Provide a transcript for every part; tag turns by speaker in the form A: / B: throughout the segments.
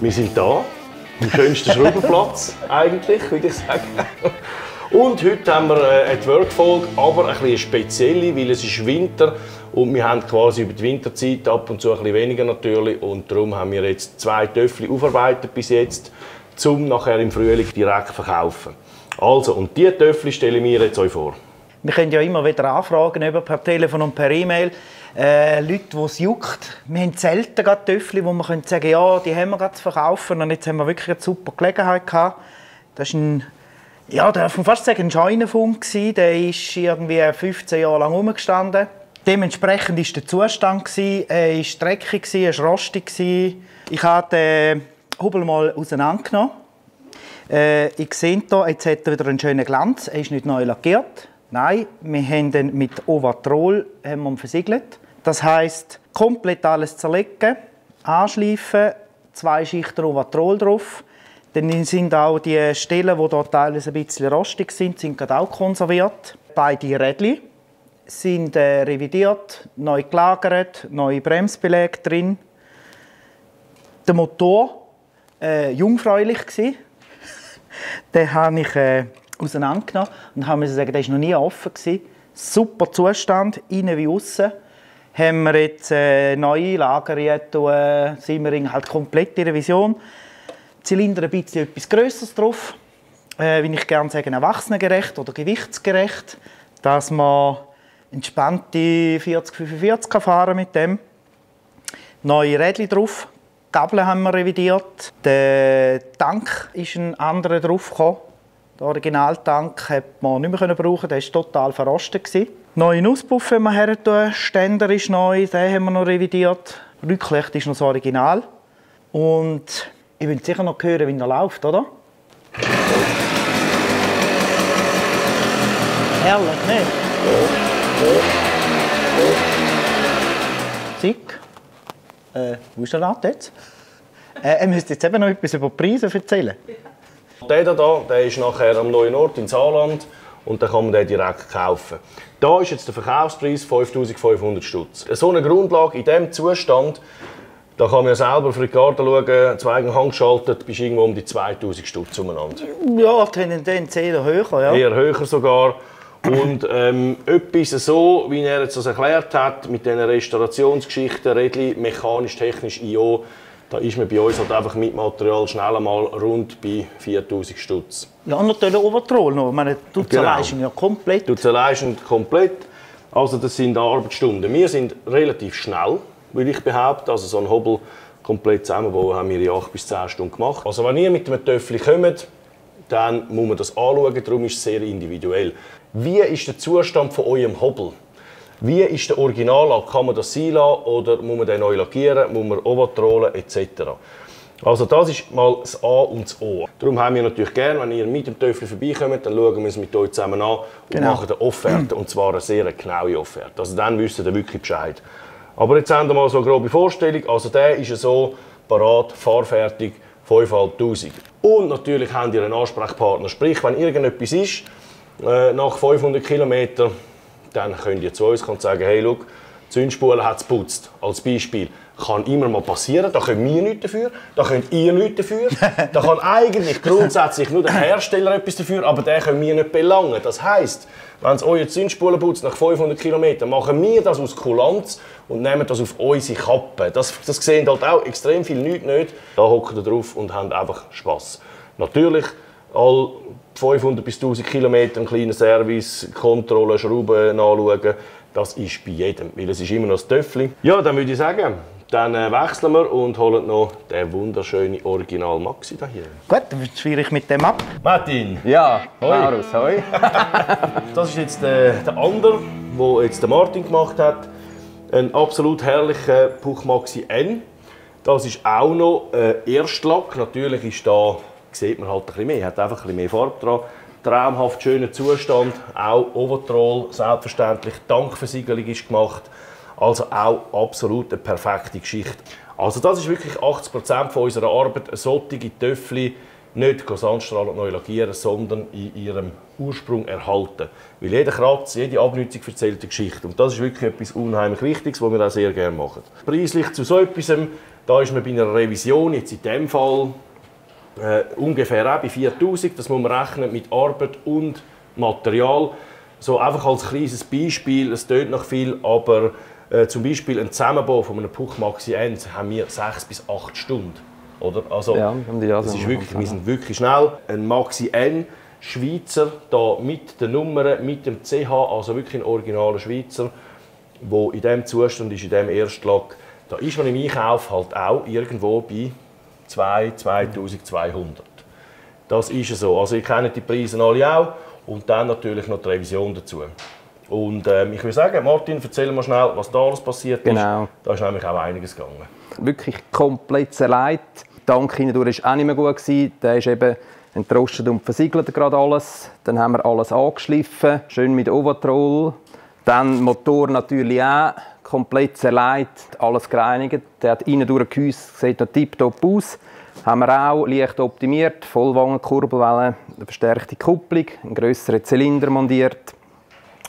A: Wir sind da, am schönsten Schraubenplatz eigentlich, würde ich sagen. Und heute haben wir eine Workfolge, aber ein bisschen spezielle, weil es ist Winter und wir haben quasi über die Winterzeit ab und zu ein bisschen weniger natürlich und darum haben wir jetzt 2 Töffel aufarbeitet bis jetzt, um nachher im Frühling direkt zu verkaufen. Also, und diese Töffel stellen wir jetzt euch vor.
B: Wir können ja immer wieder anfragen, per Telefon und per E-Mail. Leute, die es juckt. Wir haben selten Töffel, wo wir sagen können, ja, die haben wir gerade zu verkaufen. Und jetzt haben wir wirklich eine super Gelegenheit gehabt. Das ist ja, darf man fast sagen, ein Scheunenfund. Der ist irgendwie 15 Jahre lang rumgestanden. Dementsprechend war der Zustand. Er war dreckig, er war rostig. Ich habe den Hubel mal auseinandergenommen. Ich sehe hier, jetzt hat er wieder einen schönen Glanz. Er ist nicht neu lackiert. Nein, wir haben ihn mit Ovatrol versiegelt. Das heisst, komplett alles zerlegen, anschleifen, 2 Schichten Ovatrol drauf. Dann sind auch die Stellen, die dort teilweise ein bisschen rostig sind auch konserviert. Beide Rädchen sind revidiert, neu gelagert, neue Bremsbeläge drin. Der Motor war jungfräulich. Den habe ich auseinandergenommen und habe sagen, der war noch nie offen. Super Zustand, innen wie außen. Haben wir jetzt neue Lager, Simmering halt komplett in Revision. Zylinder ein bisschen etwas Grösseres drauf, wie ich gerne sage, erwachsenengerecht oder gewichtsgerecht, dass man entspannte 40-45 fahren mit dem. Neue Rädchen drauf, Gabel haben wir revidiert. Der Tank ist ein anderer draufgekommen. Den Originaltank konnte man nicht mehr brauchen, der war total verrostet. Neuen Auspuff haben wir her, Ständer ist neu, den haben wir noch revidiert. Rücklicht ist noch das Original. Und ihr wollt sicher noch hören, wie er läuft, oder? Herrlich, nicht? Zick. Wo ist der Rat jetzt? Er müsste jetzt eben noch etwas über die Preise erzählen.
A: Der hier, der ist nachher am neuen Ort in Saarland und dann kann man den direkt kaufen. Da ist jetzt der Verkaufspreis 5'500 Stutz. So eine Grundlage in diesem Zustand, da kann man ja selber auf Ricardo schauen, 2 Hand geschaltet, bist irgendwo um die 2000 Stutz umeinander.
B: Ja, Tendenz eher höher, ja.
A: Eher höher sogar. Und etwas so, wie er jetzt das erklärt hat, mit diesen Restaurationsgeschichten, Rädchen, mechanisch, technisch, I.O., da ist man bei uns halt einfach mit Material schnell einmal rund bei 4000 Stutz.
B: Ja, natürlich Overtroll noch. Ich meine, du zahlst ihn ja komplett.
A: Du zahlst ihn komplett. Also das sind Arbeitsstunden. Wir sind relativ schnell, würde ich behaupten. Also so einen Hobel komplett zusammenbauen haben wir in 8 bis 10 Stunden gemacht. Also wenn ihr mit einem Töffel kommt, dann muss man das anschauen. Darum ist es sehr individuell. Wie ist der Zustand von eurem Hobel? Wie ist der Originallack? Kann man das sein lassen oder muss man den neu lackieren, muss man Ovatrollen etc.? Also das ist mal das A und das O. Darum haben wir natürlich gerne, wenn ihr mit dem Töffel vorbeikommt, dann schauen wir es mit euch zusammen an und machen eine Offerte, und zwar eine sehr genaue Offerte. Also dann wisst ihr wirklich Bescheid. Aber jetzt haben wir mal so eine grobe Vorstellung. Also der ist so parat, fahrfertig, 5'500. Und natürlich habt ihr einen Ansprechpartner. Sprich, wenn irgendetwas ist, nach 500 Kilometern, dann könnt ihr zu uns kommen und sagen, hey, schau, die Zündspule hat es geputzt. Als Beispiel. Kann immer mal passieren, da können wir nichts dafür, da könnt ihr nichts dafür. Da kann eigentlich grundsätzlich nur der Hersteller etwas dafür, aber den können wir nicht belangen. Das heisst, wenn es eure Zündspule putzt nach 500 Kilometern, machen wir das aus Kulanz und nehmen das auf unsere Kappe. Das sehen halt auch extrem viele Leute nicht. Da hocken wir drauf und haben einfach Spass. Natürlich, all 500 bis 1000 Kilometer einen kleinen Service, Kontrolle, Schrauben anschauen, das ist bei jedem, weil es ist immer noch das Töffel. Ja, dann würde ich sagen, dann wechseln wir und holen noch den wunderschönen Original Maxi hier.
B: Gut, dann schwierig ich mit dem ab.
A: Martin!
C: Ja,
A: hoi.
C: Maurus, hoi.
A: Das ist jetzt der andere, den jetzt der Martin gemacht hat. Ein absolut herrlicher Puch Maxi N. Das ist auch noch Erstlack. Natürlich ist da, sieht man halt ein bisschen mehr, hat einfach ein bisschen mehr Farbe dran. Traumhaft schöner Zustand, auch Ovatrol, selbstverständlich. Tankversiegelung ist gemacht. Also auch absolut eine perfekte Geschichte. Also das ist wirklich 80% von unserer Arbeit, solche Töffel nicht sandstrahlen und neu lackieren, sondern in ihrem Ursprung erhalten. Weil jeder Kratz, jede Abnutzung erzählt eine Geschichte. Und das ist wirklich etwas unheimlich Wichtiges, was wir auch sehr gerne machen. Preislich zu so etwas Da ist man bei einer Revision, jetzt in diesem Fall, ungefähr auch bei 4000. Das muss man rechnen mit Arbeit und Material. So einfach als kleines Beispiel, es tönt noch viel, aber zum Beispiel ein Zusammenbau von einem Puch Maxi N haben wir 6 bis 8 Stunden. Oder? Also, ja, das ist wirklich, wir sind wirklich schnell. Ein Maxi N Schweizer, da mit den Nummern, mit dem CH, also wirklich ein originaler Schweizer, der in diesem Zustand ist, in diesem Erstschlag, da ist man im Einkauf halt auch irgendwo bei 2200. Das ist so. Also ihr kennt die Preise alle auch und dann natürlich noch die Revision dazu. Und ich würde sagen, Martin, erzähl mal schnell, was da alles passiert ist. Da ist nämlich auch einiges gegangen.
C: Wirklich komplett zerlegt. Der Tank hindurch war auch nicht mehr gut. Der ist eben entrostet und versiegelt gerade alles. Dann haben wir alles angeschliffen, schön mit Ovatrol. Dann Motor natürlich auch komplett zerlegt, alles gereinigt. Der hat innen durch Gehäuse, sieht tiptop aus. Haben wir auch leicht optimiert, Vollwangenkurbelwelle, eine verstärkte Kupplung, einen grösseren Zylinder montiert.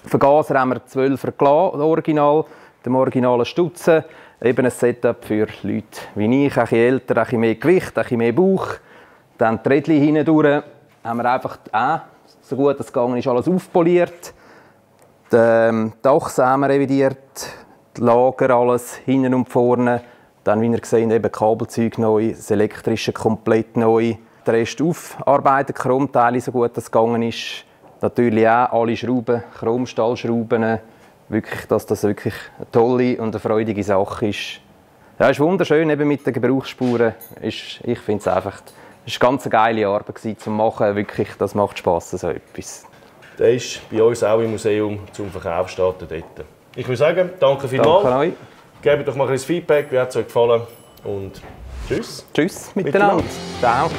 C: Vergaser haben wir 12er gelassen, original, dem originalen Stutzen. Eben ein Setup für Leute wie ich, ein bisschen älter, ein bisschen mehr Gewicht, ein bisschen mehr Bauch. Dann die Rädchen hindurch haben wir einfach so gut es gegangen ist, alles aufpoliert. Die Dachse haben wir revidiert, die Lager alles hinten und vorne. Dann, wie ihr seht, eben Kabelzeug neu, das Elektrische komplett neu. Der Rest aufarbeiten, Chromteile, so gut es gegangen ist. Natürlich auch alle Schrauben, Chromstahlschrauben. Wirklich, dass das wirklich eine tolle und eine freudige Sache ist. Ja, es ist wunderschön eben mit den Gebrauchsspuren. Ich finde es einfach, es war eine ganz geile Arbeit zu machen. Wirklich, das macht Spass, so etwas.
A: Der ist bei uns auch im Museum zum Verkauf steht dort. Ich würde sagen, danke vielmals. Danke euch. Gebt doch mal ein Feedback, wie hat es euch gefallen und tschüss.
C: Tschüss miteinander. Ciao.